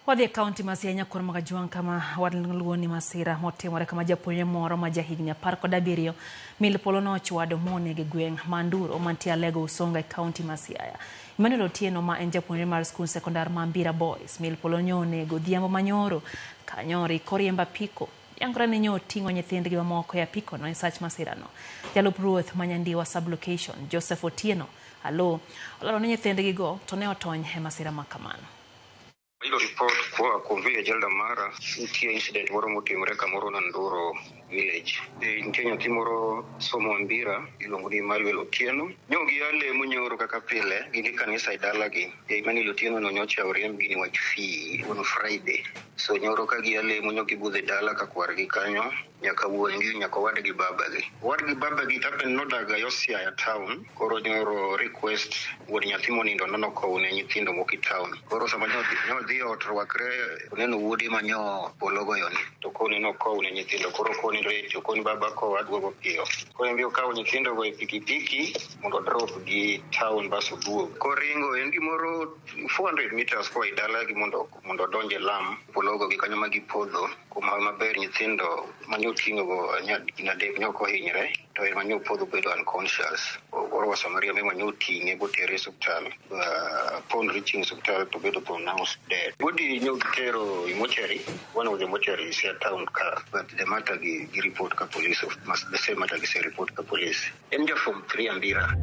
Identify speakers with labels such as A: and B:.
A: Wadhi kaunti Masiaya koro magajuang kama wadluoni masira motimore kama japuonjre moro ma jahigni 17 milipolo nochwado monege gweng' Manduro mantie Alego Usonga e kaunti Masiaya. Emmanuel Otieno ma en japuonjre mar skul sekondar ma Mbira Boys milipolo nyonego dhiambo manyoro kanyori koriemba apiko yangore ni oting'o nyithindgi mamoko e apiko no e sach masirano. Jalup ruoth manyandiwa sublocation Joseph Otieno olalo ni nyithindgi go to ne otony e masira makamano.
B: Ilo report kwa village Elda Mara nitie incident moro motimore kamoro na Nduro village. Nitie nyathi moro somo Mbira iluongo ni Emmanuel Otieno. Nyogi ale munyoro kaka pile gini kanisa idalagi. Emmanuel Otieno no nyocha oriemb gini wach fee on Friday. So nyoro ka giale munyogi budhe dala ka kwargi kanyo nyaka wuongi nyaka wadgi babagi. Wadgi babagi tapen nodaga Yosia ya town. Koro nyoro request wuon nyathi monindo nono koune nyithindo moki town. Koro sama nyodhi otrwakre oneno wuodi manyo pologo yoni to koni no koune nyithindo koro koni recho koni baba ko adwogo piyo ko embio kawo nyithindo go e pikipiki mondo drop gi town baso duogo koringo en gimoro 400 meters ko idala gi mondo donje lam pologo gi kanyo magi podho kuma maber nyithindo manyo ting'o go nyadek nyoko hinyre to en manyo podho bedo unconscious oro wasamaria me manyo ting'e botere hospital upon reaching hospital to bedo pronounced dead. Body nyokero mortuary, one of the mortuary is a town car, but the matter gi report ka police of the same matter gi report ka police. Enja from 3 Mbira.